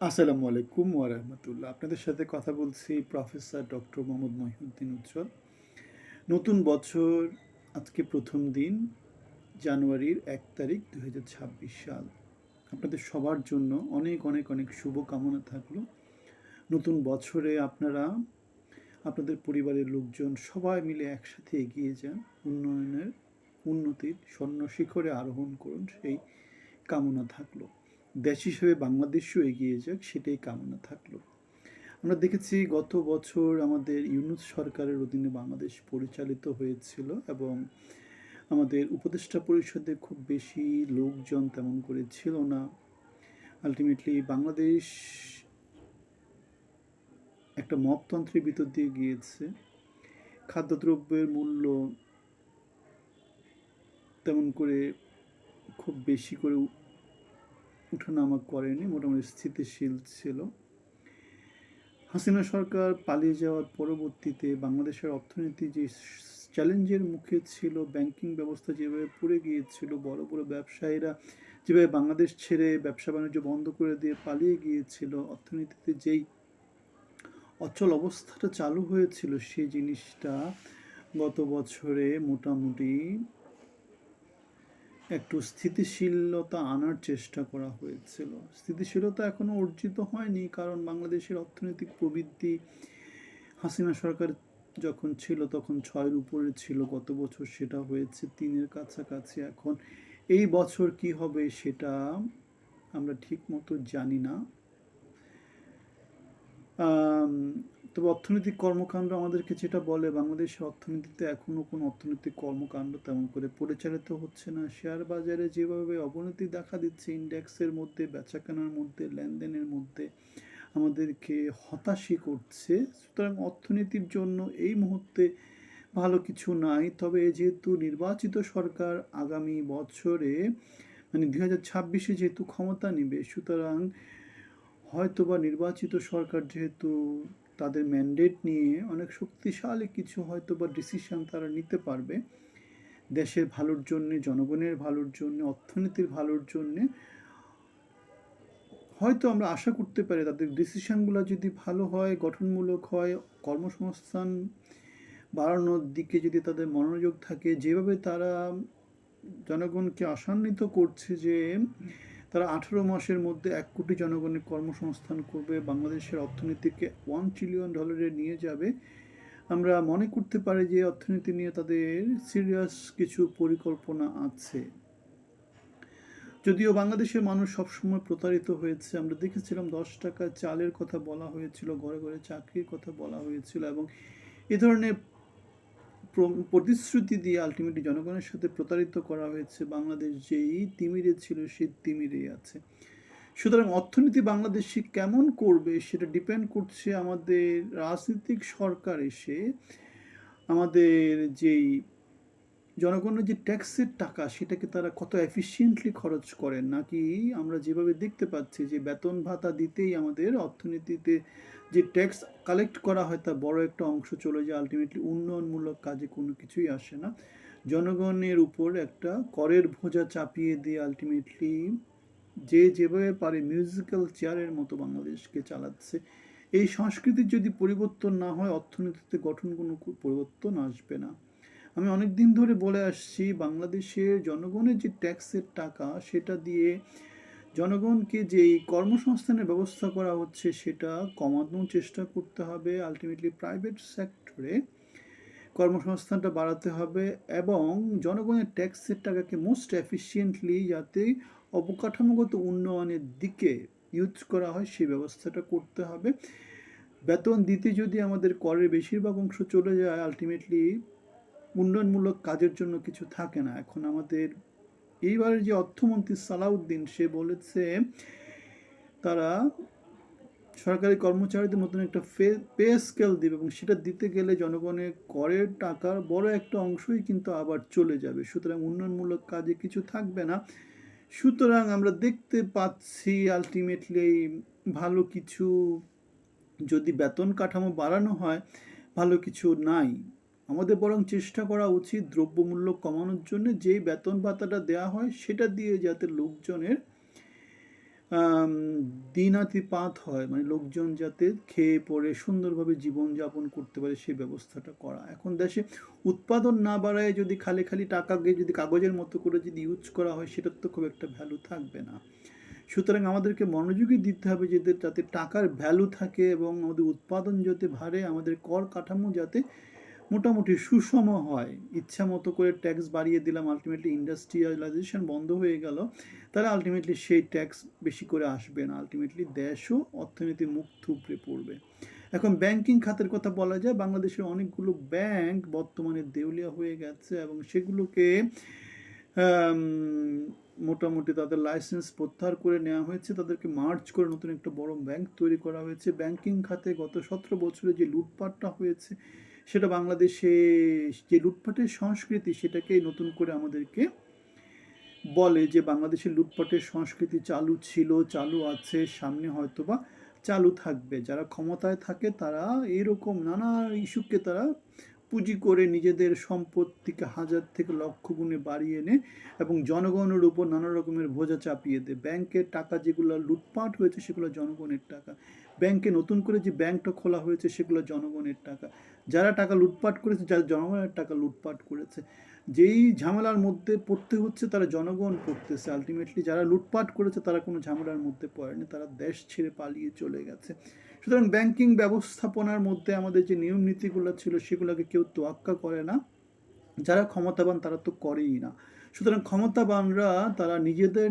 আসসালামু আলাইকুম ওয়া রাহমাতুল্লাহ। আপনাদের সাথে কথা বলছি প্রফেসর ডক্টর মোহাম্মদ মহিউদ্দিন উজ্জ্বল। নতুন বছর আজকে প্রথম দিন জানুয়ারির ১ তারিখ ২০২৬ সাল। আপনাদের সবার জন্য অনেক অনেক অনেক শুভকামনা থাকলো। নতুন বছরে আপনারা আপনাদের পরিবারের লোকজন সবাই মিলে একসাথে এগিয়ে যান, উন্নতির স্বর্ণ শিখরে আরোহণ করুন, সেই কামনা থাকলো। দেশ হিসেবে বাংলাদেশও এগিয়ে যাক, সেটাই কামনা থাকলো। আমরা দেখেছি গত বছর আমাদের ইউনূস সরকারের অধীনে বাংলাদেশ পরিচালিত হয়েছিল এবং আমাদের উপদেষ্টা পরিষদে খুব বেশি লোকজন তেমন করে ছিল না। আলটিমেটলি বাংলাদেশ একটা মপতন্ত্রের ভিতর দিয়ে গিয়েছে। খাদ্যদ্রব্যের মূল্য তেমন করে খুব বেশি করে উঠানামা করেনি, মোটামুটি স্থিতিশীল ছিল। হাসিনা সরকার পালিয়ে যাওয়ার পরবর্তীতে বাংলাদেশের অর্থনীতি যে চ্যালেঞ্জের মুখে ছিল, ব্যাংকিং ব্যবস্থা যেভাবে পড়ে গিয়েছিল, বড় বড় ব্যবসায়ীরা যেভাবে বাংলাদেশ ছেড়ে ব্যবসা বাণিজ্য বন্ধ করে দিয়ে পালিয়ে গিয়েছিল, অর্থনীতিতে যেই অচল অবস্থাটা চালু হয়েছিল, সেই জিনিসটা গত বছরে মোটামুটি একটু স্থিতিশীলতা আনার চেষ্টা করা হয়েছিল। স্থিতিশীলতা এখনো অর্জিত হয়নি, কারণ বাংলাদেশের অর্থনৈতিক প্রবৃদ্ধি হাসিনা সরকার যখন ছিল তখন ৬-এর উপরে ছিল, গত বছর সেটা হয়েছে ৩-এর কাছাকাছি। এখন এই বছর কি হবে সেটা আমরা ঠিক মতো জানি না। তবে অর্থনৈতিক কর্মকাণ্ড আমাদেরকে যেটা বলে, বাংলাদেশের অর্থনীতিতে এখনও কোনো অর্থনৈতিক কর্মকাণ্ড তেমন করে পরিচালিত হচ্ছে না। শেয়ার বাজারে যেভাবে অবনতি দেখা দিচ্ছে, ইন্ডেক্সের মধ্যে, বেচাকেনার মধ্যে, লেনদেনের মধ্যে, আমাদেরকে হতাশই করছে। সুতরাং অর্থনীতির জন্য এই মুহূর্তে ভালো কিছু নাই। তবে যেহেতু নির্বাচিত সরকার আগামী বছরে মানে ২০২৬-এ যেহেতু ক্ষমতা নিবে, সুতরাং হয়তোবা নির্বাচিত সরকার যেহেতু তাদের ম্যান্ডেট নিয়ে অনেক শক্তিশালী কিছু হয়তোবা ডিসিশন তারা নিতে পারবে দেশের ভালোর জন্যে, জনগণের ভালোর জন্যে, অর্থনীতির ভালোর জন্যে। হয়তো আমরা আশা করতে পারি তাদের ডিসিশনগুলো যদি ভালো হয়, গঠনমূলক হয়, কর্মসংস্থান বাড়ানোর দিকে যদি তাদের মনোযোগ থাকে, যেভাবে তারা জনগণকে আশান্বিত করছে যে তারা ১৮ মাসের মধ্যে ১ কোটি জনগণের কর্মসংস্থান করবে, বাংলাদেশের অর্থনীতিকে $1 ট্রিলিয়ন নিয়ে যাবে, আমরা মনে করতে পারি যে অর্থনীতি নিয়ে তাদের সিরিয়াস কিছু পরিকল্পনা আছে। যদিও বাংলাদেশের মানুষ সবসময় প্রতারিত হয়েছে। আমরা দেখেছিলাম ১০ টাকা চালের কথা বলা হয়েছিল, ঘরে ঘরে চাকরির কথা বলা হয়েছিল, এবং এ ধরনের প্রতিশ্রুতি দিয়ে আলটিমেটলি জনগণের সাথে প্রতারিত করা হয়েছে। বাংলাদেশ যেই তিমিরে ছিল সেই তিমিরেই আছে। সুতরাং অর্থনীতি বাংলাদেশে কেমন করবে সেটা ডিপেন্ড করছে আমাদের রাজনৈতিক সরকার এসে আমাদের যেই জনগণের যে ট্যাক্সের টাকা সেটাকে তারা কত এফিসিয়েন্টলি খরচ করেন, নাকি আমরা যেভাবে দেখতে পাচ্ছি যে বেতন ভাতা দিতেই আমাদের অর্থনীতিতে যে ট্যাক্স কালেক্ট করা হয় তার বড় একটা অংশ চলে যায়, আলটিমেটলি উন্নয়নমূলক কাজে কোনো কিছুই আসে না। জনগণের উপর একটা করের বোঝা চাপিয়ে দিয়ে আলটিমেটলি যে যেভাবে পারে মিউজিক্যাল চেয়ারের মতো বাংলাদেশকে চালাচ্ছে। এই সংস্কৃতির যদি পরিবর্তন না হয়, অর্থনীতিতে গঠন কোনো পরিবর্তন আসবে না। আমি অনেক দিন ধরে বলে আসছি, বাংলাদেশের জনগণের যে ট্যাক্সের টাকা সেটা দিয়ে জনগণকে যেই কর্মসংস্থানের ব্যবস্থা করা হচ্ছে সেটা কমানোর চেষ্টা করতে হবে। আলটিমেটলি প্রাইভেট সেক্টরে কর্মসংস্থানটা বাড়াতে হবে এবং জনগণের ট্যাক্সের টাকাকে মোস্ট এফিসিয়েন্টলি যাতে অবকাঠামোগত উন্নয়নের দিকে ইউজ করা হয় সেই ব্যবস্থাটা করতে হবে। বেতন দিতে যদি আমাদের করের বেশিরভাগ অংশ চলে যায়, আলটিমেটলি উন্নয়নমূলক কাজের জন্য কিছু থাকে না। এখন আমাদের এইবারের যে অর্থমন্ত্রী সালাউদ্দিন, সে বলেছে তারা সরকারি কর্মচারীদের মতন একটা পে স্কেল দিবে এবং সেটা দিতে গেলে জনগণের করের টাকার বড় একটা অংশই কিন্তু আবার চলে যাবে। সুতরাং উন্নয়নমূলক কাজে কিছু থাকবে না। সুতরাং আমরা দেখতে পাচ্ছি আলটিমেটলি ভালো কিছু, যদি বেতন কাঠামো বাড়ানো হয়, ভালো কিছু নাই। আমাদের বরং চেষ্টা করা উচিত দ্রব্যমূল্য কমানোর জন্য যেই বেতন ভাতাটা দেওয়া হয় সেটা দিয়ে যাতে লোকজনের আম, দিনাতিপাত হয়, মানে লোকজন যাতে খেয়ে পরে সুন্দরভাবে জীবনযাপন করতে পারে সেই ব্যবস্থাটা করা। এখন দেশে উৎপাদন না বাড়ায় যদি খালি খালি টাকাকে যদি কাগজের মতো করে যদি ইউজ করা হয়, সেটার তো খুব একটা ভ্যালু থাকবে না। সুতরাং আমাদেরকে মনোযোগী দিতে হবে যাতে টাকার ভ্যালু থাকে এবং আমাদের উৎপাদন যাতে বাড়ে, আমাদের কর কাঠামো যাতে মোটামুটি সুষম হয়। ইচ্ছা মতো করে ট্যাক্স বাড়িয়ে দিলাম, আলটিমেটলি ইন্ডাস্ট্রিয়ালাইজেশন বন্ধ হয়ে গেল, তাহলে আলটিমেটলি সেই ট্যাক্স বেশি করে আসবে না, আলটিমেটলি দেশও অর্থনীতি মুখ থুবড়ে পড়বে। এখন ব্যাংকিং খাতের কথা বলা যায়, বাংলাদেশের অনেকগুলো ব্যাংক বর্তমানে দেউলিয়া হয়ে গেছে এবং সেগুলোকে আম, মোটামুটি তাদের লাইসেন্স প্রত্যাহার করে নেওয়া হয়েছে, তাদেরকে মার্জ করে নতুন একটা বড় ব্যাংক তৈরি করা হয়েছে। ব্যাংকিং খাতে গত 17 বছরে যে লুটপাটটা হয়েছে, সেটা বাংলাদেশে যে লুটপাটের সংস্কৃতি, সেটাকেই নতুন করে আমাদেরকে বলে যে বাংলাদেশের লুটপাটের সংস্কৃতি চালু ছিল, চালু আছে, সামনে হয়তোবা চালু থাকবে। যারা ক্ষমতায় থাকে তারা এরকম নানা ইস্যুকে তারা পুঁজি করে নিজেদের সম্পত্তিকে হাজার থেকে লক্ষ গুণে বাড়িয়ে এনে এবং জনগণের উপর নানা রকমের বোঝা চাপিয়ে দেয়। ব্যাংকের টাকা যেগুলো লুটপাট হয়েছে সেগুলো জনগণের টাকা, ব্যাংকে নতুন করে যে ব্যাংকটা খোলা হয়েছে সেগুলো জনগণের টাকা, যারা টাকা লুটপাট করেছে, যারা জনগণের টাকা লুটপাট করেছে, যেই ঝামেলার মধ্যে পড়তে হচ্ছে তারা জনগণ পড়তেছে। আলটিমেটলি যারা লুটপাট করেছে তারা কোনো ঝামেলার মধ্যে পড়েনি, তারা দেশ ছেড়ে পালিয়ে চলে গেছে। সুতরাং ব্যাংকিং ব্যবস্থাপনার মধ্যে আমাদের যে নিয়ম নীতিগুলো ছিল সেগুলোকে কেউ তোয়াক্কা করে না, যারা ক্ষমতাবান তারা তো করেই না। সুতরাং ক্ষমতাবানরা তারা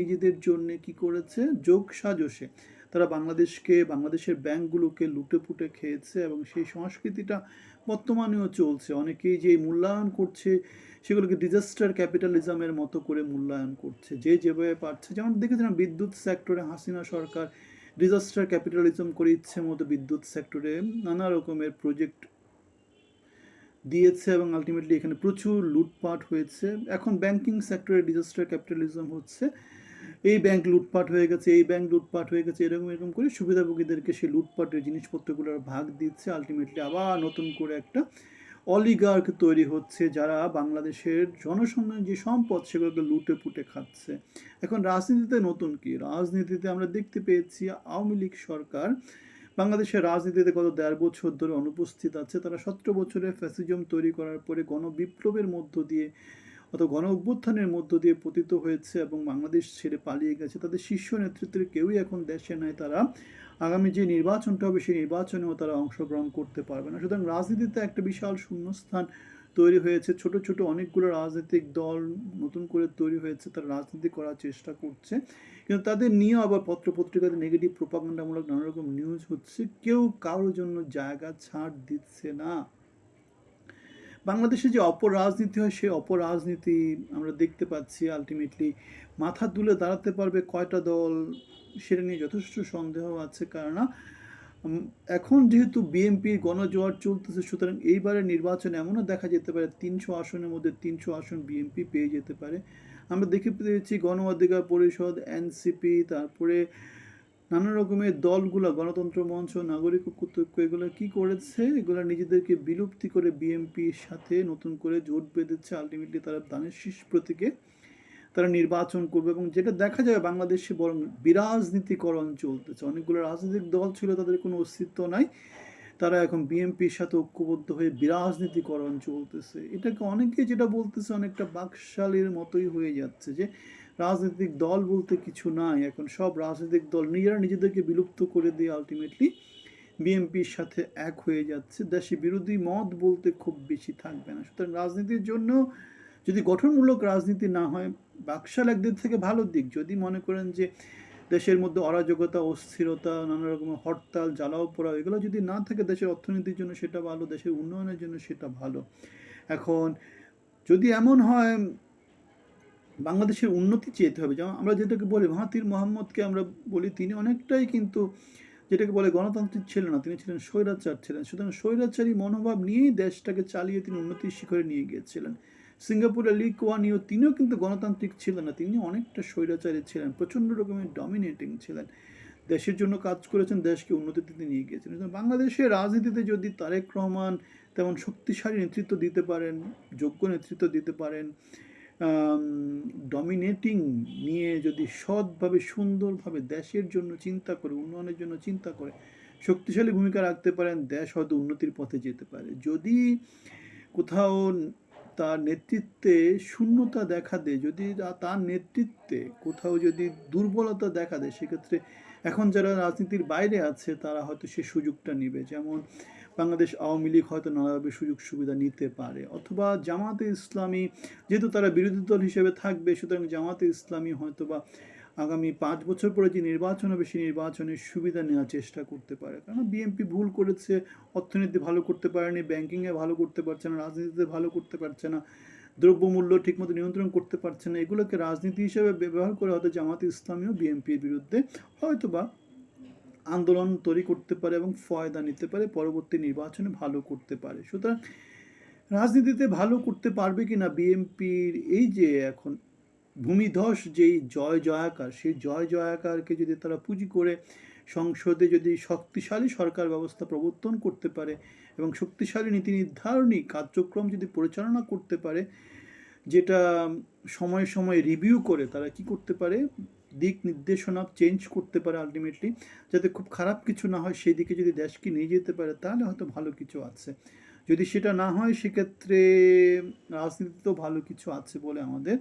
নিজেদের জন্য কি করেছে, যোগ সাজসে তারা বাংলাদেশের ব্যাংকগুলোকে লুটে পুটে খেয়েছে এবং সেই সংস্কৃতিটা বর্তমানেও চলছে। অনেকেই যে মূল্যায়ন করছে সেগুলোকে ডিজাস্টার ক্যাপিটালিজমের মতো করে মূল্যায়ন করছে, যে যেভাবে পারছে। যেমন দেখেছিলাম বিদ্যুৎ সেক্টরে হাসিনা সরকার ডিজাস্টার ক্যাপিটালিজম করে ইচ্ছে মতো বিদ্যুৎ সেক্টরে নানা রকমের প্রজেক্ট দিয়েছে এবং আলটিমেটলি এখানে প্রচুর লুটপাট হয়েছে। এখন ব্যাংকিং সেক্টরে ডিজাস্টার ক্যাপিটালিজম হচ্ছে, এই ব্যাংক লুটপাট হয়ে গেছে, এই ব্যাংক লুটপাট হয়ে গেছে, এরকম এরকম করে সুবিধাভোগীদেরকে সেই লুটপাটের জিনিসপত্রগুলোর ভাগ দিচ্ছে। আলটিমেটলি আবার নতুন করে একটা অলিগার্ক তৈরি হচ্ছে, যারা বাংলাদেশের জনসাধারণের যে সম্পদ সেগুলোকে লুটে পুটে খাচ্ছে। এখন রাজনীতিতে নতুন কি, রাজনীতিতে আমরা দেখতে পেয়েছি আওয়ামী লীগ সরকার বাংলাদেশের রাজনীতিতে গত 1.5 বছর ধরে অনুপস্থিত আছে। তারা 17 বছরে ফ্যাসিজম তৈরি করার পরে গণবিপ্লবের মধ্য দিয়ে অথবা গণ অভ্যুত্থানের মধ্য দিয়ে পতিত হয়েছে এবং বাংলাদেশ ছেড়ে পালিয়ে গেছে। তাদের শীর্ষ নেতৃত্বের কেউই এখন দেশে নাই, তারা আগামী যে নির্বাচনটা হবে সেই নির্বাচনেও তারা অংশগ্রহণ করতে পারবে না। সুতরাং রাজনীতিতে একটা বিশাল শূন্যস্থান তৈরি হয়েছে। ছোট ছোট অনেকগুলো রাজনৈতিক দল নতুন করে তৈরি হয়েছে, তারা রাজনীতি করার চেষ্টা করছে, কিন্তু তাদের নিয়েও আবার পত্রপত্রিকাতে নেগেটিভ প্রোপাগান্ডামূলক নানা রকম নিউজ হচ্ছে, কেউ কারোর জন্য জায়গা ছাড় দিচ্ছে না। বাংলাদেশে যে অপরাজনীতি হয় সেই অপরাজনীতি আমরা দেখতে পাচ্ছি। আলটিমেটলি মাথা তুলে দাঁড়াতে পারবে কয়টা দল সেটা নিয়ে যথেষ্ট সন্দেহ আছে। কেননা এখন যেহেতু বিএনপির গণজোয়ার চলতেছে, সুতরাং এইবারের নির্বাচন এমনও দেখা যেতে পারে 300 আসনের মধ্যে 300 আসন বিএনপি পেয়ে যেতে পারে। আমরা দেখে পেয়েছি গণ অধিকার পরিষদ, এনসিপি, তারপরে নানা রকমের দলগুলো, গণতন্ত্র মঞ্চ, নাগরিক ঐক্য, এগুলো কি করেছে, এগুলো নিজেদেরকে বিলুপ্তি করে বিএনপির সাথে নতুন করে জোট বেঁধেছে। আলটিমেটলি তারা ধানের শীষ প্রতীকে তারা নির্বাচন করবে এবং যেটা দেখা যাবে বাংলাদেশে বরং বিরাজনীতিকরণ চলতেছে। অনেকগুলো রাজনৈতিক দল ছিল তাদের কোনো অস্তিত্ব নাই, তারা এখন বিএনপির সাথে ঐক্যবদ্ধ হয়ে বিরাজনীতিকরণ চলতেছে। এটাকে অনেকে যেটা বলতেছে অনেকটা বাকশালীর মতোই হয়ে যাচ্ছে, যে রাজনৈতিক দল বলতে কিছু নাই, এখন সব রাজনৈতিক দল নিজেরা নিজেদেরকে বিলুপ্ত করে দিয়ে আলটিমেটলি বিএনপির সাথে এক হয়ে যাচ্ছে। দেশে বিরোধী মত বলতে খুব বেশি থাকবে না। সুতরাং রাজনীতির জন্য যদি গঠনমূলক রাজনীতি না হয়, বাকশাল একদিক থেকে ভালো দিক, যদি মনে করেন যে দেশের মধ্যে অরাজকতা, অস্থিরতা, নানা রকমের হরতাল, জ্বালাও পোড়া এগুলো যদি না থাকে দেশের অর্থনীতির জন্য সেটা ভালো, দেশের উন্নয়নের জন্য সেটা ভালো। এখন যদি এমন হয় বাংলাদেশের উন্নতি চেতে হবে, যেমন আমরা যেটাকে বলি মাহাথির মোহাম্মদকে আমরা বলি, তিনি অনেকটাই কিন্তু যেটাকে বলে গণতান্ত্রিক ছিলেন না, তিনি ছিলেন স্বৈরাচার ছিলেন। সুতরাং স্বৈরাচারী মনোভাব নিয়েই দেশটাকে চালিয়ে তিনি উন্নতির শিখরে নিয়ে গিয়েছিলেন। সিঙ্গাপুরের লি কুয়ান ইউ, তিনিও কিন্তু গণতান্ত্রিক ছিলেন না, তিনি অনেকটা স্বৈরাচারী ছিলেন, প্রচণ্ড রকমের ডমিনেটিং ছিলেন, দেশের জন্য কাজ করেছেন, দেশকে উন্নতিতে নিয়ে গিয়েছেন। বাংলাদেশের রাজনীতিতে যদি তারেক রহমান তেমন শক্তিশালী নেতৃত্ব দিতে পারেন, যোগ্য নেতৃত্ব দিতে পারেন, ডমিনেটিং নিয়ে যদি সৎভাবে সুন্দরভাবে দেশের জন্য চিন্তা করে, উন্নয়নের জন্য চিন্তা করে শক্তিশালী ভূমিকা রাখতে পারেন, দেশ হয়তো উন্নতির পথে যেতে পারে। যদি কোথাও তার নেতৃত্বে শূন্যতা দেখা দেয়, যদি তার নেতৃত্বে কোথাও যদি দুর্বলতা দেখা দেয়, সেক্ষেত্রে এখন যারা রাজনীতির বাইরে আছে তারা হয়তো সে সুযোগটা নেবে। যেমন বাংলাদেশ আওয়ামী লীগ হয়তো নানাভাবে সুযোগ সুবিধা নিতে পারে, অথবা জামাতে ইসলামী, যেহেতু তারা বিরোধী দল হিসেবে থাকবে, সুতরাং জামাতে ইসলামী হয়তো বা আগামী 5 বছর পরে যে নির্বাচন হবে সেই নির্বাচনের সুবিধা নেওয়ার চেষ্টা করতে পারে। কারণ বিএনপি ভুল করেছে, অর্থনীতি ভালো করতে পারেনি, ব্যাংকিংয়ে ভালো করতে পারছে না, রাজনীতিতে ভালো করতে পারছে না, দ্রব্যমূল্য ঠিকমতো নিয়ন্ত্রণ করতে পারছে না। এগুলোকে রাজনীতি হিসেবে ব্যবহার করে হয়তো জামাতে ইসলামীও বিএনপির বিরুদ্ধে হয়তো বা আন্দোলন তৈরি করতে পারে এবং ফয়দা নিতে পারে, পরবর্তী নির্বাচনে ভালো করতে পারে। সুতরাং রাজনীতিতে ভালো করতে পারবে কি না বিএনপির এই যে এখন ভূমিধস যেই জয় জয়াকার, সেই জয় জয়াকারকে যদি তারা পুঁজি করে সংসদে যদি শক্তিশালী সরকার ব্যবস্থা প্রবর্তন করতে পারে এবং শক্তিশালী নীতি নির্ধারণী কার্যক্রম যদি পরিচালনা করতে পারে, যেটা সময়ে সময়ে রিভিউ করে তারা কি করতে পারে, দিক নির্দেশনা চেঞ্জ করতে পারে আলটিমেটলি, যাতে খুব খারাপ কিছু না হয়, সেই দিকে যদি দেশকে নিয়ে যেতে পারে, তাহলে হয়তো ভালো কিছু আছে। যদি সেটা না হয়, সেক্ষেত্রে রাজনীতিতেও ভালো কিছু আছে বলে আমাদের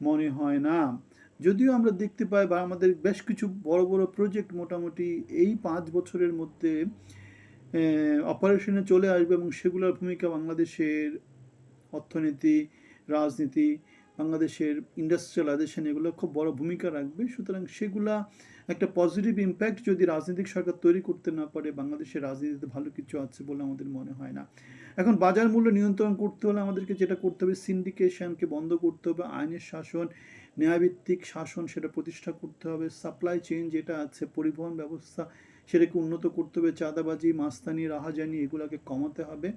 মনে হয় না। যদিও আমরা দেখতে পাই বা আমাদের বেশ কিছু বড় বড় প্রজেক্ট মোটামুটি এই 5 বছরের মধ্যে অপারেশনে চলে আসবে এবং সেগুলোর ভূমিকা বাংলাদেশের অর্থনীতি, রাজনীতি, বাংলাদেশের ইন্ডাস্ট্রিয়ালাইজেশন, এগুলো খুব বড় ভূমিকা রাখবে। সুতরাং সেগুলা একটা পজিটিভ ইম্প্যাক্ট যদি রাজনৈতিক সরকার তৈরি করতে না পারে, বাংলাদেশের রাজনীতিতে ভালো কিছু আছে বলে আমাদের মনে হয় না। এখন বাজার মূল্য নিয়ন্ত্রণ করতে হলে আমাদেরকে যেটা করতে হবে, সিন্ডিকেশনকে বন্ধ করতে হবে, আইনের শাসন, ন্যায়ভিত্তিক শাসন সেটা প্রতিষ্ঠা করতে হবে, সাপ্লাই চেইন যেটা আছে, পরিবহন ব্যবস্থা সেটাকে উন্নত করতে হবে, চাঁদাবাজি, মাস্তানি, রাহাজানি এগুলোকে কমাতে হবে।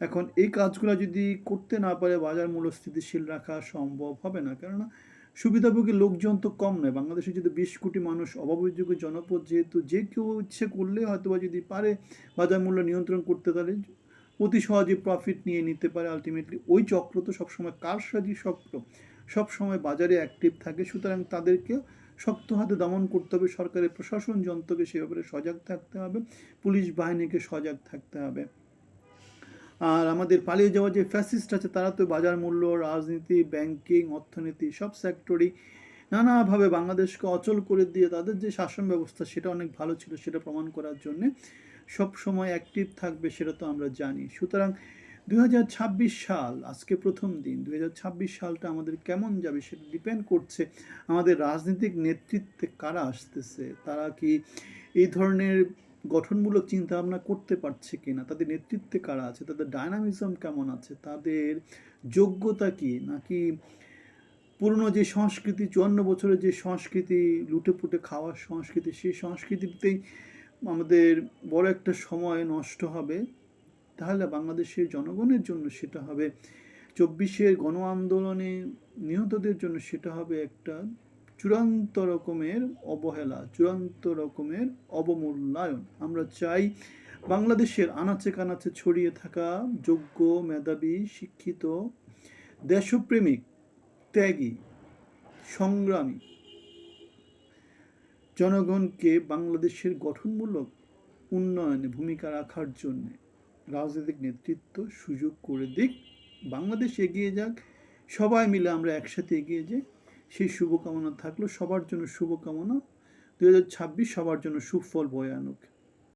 এখন এই কাজগুলো যদি করতে না পারে, বাজার মূল্য স্থিতিশীল রাখা সম্ভব হবে না। কেননা সুবিধাভোগী লোকজন তো কম নয়, বাংলাদেশে যদি 20 কোটি মানুষ, অভাবযোগ্য জনপদ, যেহেতু যে কেউ ইচ্ছে করলে হয়তো বা যদি পারে বাজার মূল্য নিয়ন্ত্রণ করতে, তাহলে অতি সহজে প্রফিট নিয়ে নিতে পারে। আলটিমেটলি ওই চক্র তো সবসময় কারসাজি চক্র, সবসময় বাজারে অ্যাক্টিভ থাকে। সুতরাং তাদেরকে শক্ত হাতে দমন করতে হবে, সরকারের প্রশাসন যন্ত্রকে সে ব্যাপারে সজাগ থাকতে হবে, পুলিশ বাহিনীকে সজাগ থাকতে হবে। আর আমাদের পালিয়ে যাওয়া যে ফ্যাসিস্ট আছে, তারা তো বাজার মূল্য, রাজনীতি, ব্যাংকিং, অর্থনীতি সব সেক্টরেই নানাভাবে বাংলাদেশকে অচল করে দিয়ে তাদের যে শাসন ব্যবস্থা সেটা অনেক ভালো ছিল, সেটা প্রমাণ করার জন্যে সব সময় অ্যাক্টিভ থাকবে, সেটা তো আমরা জানি। সুতরাং 2026 সাল আজকে প্রথম দিন, 2026 সালটা আমাদের কেমন যাবে সেটা ডিপেন্ড করছে আমাদের রাজনৈতিক নেতৃত্বে কারা আসতেছে, তারা কি এই ধরনের গঠনমূলক চিন্তা ভাবনা করতে পারছে কিনা, তাদের নেতৃত্বে কারা আছে, তাদের ডায়নামিজম কেমন আছে, তাদের যোগ্যতা কি, নাকি পুরনো যে সংস্কৃতি, 54 বছরের যে সংস্কৃতি, লুটেপুটে খাওয়ার সংস্কৃতি, সেই সংস্কৃতিতেই আমাদের বড় একটা সময় নষ্ট হবে। তাহলে বাংলাদেশের জনগণের জন্য সেটা হবে, 24-এর গণ আন্দোলনে নিহতদের জন্য সেটা হবে একটা চূড়ান্ত রকমের অবহেলা, চূড়ান্ত রকমের অবমূল্যায়ন। আমরা চাই বাংলাদেশের আনাচে কানাচে ছড়িয়ে থাকা যোগ্য, মেধাবী, শিক্ষিত, দেশপ্রেমিক, ত্যাগী, সংগ্রামী জনগণকে বাংলাদেশের গঠনমূলক উন্নয়নে ভূমিকা রাখার জন্যে রাজনৈতিক নেতৃত্ব সুযোগ করে দিক, বাংলাদেশ এগিয়ে যাক, সবাই মিলে আমরা একসাথে এগিয়ে যাই, সেই শুভকামনা থাকলো। সবার জন্য শুভকামনা, 2026 সবার জন্য সুফল বয়ে আনুক।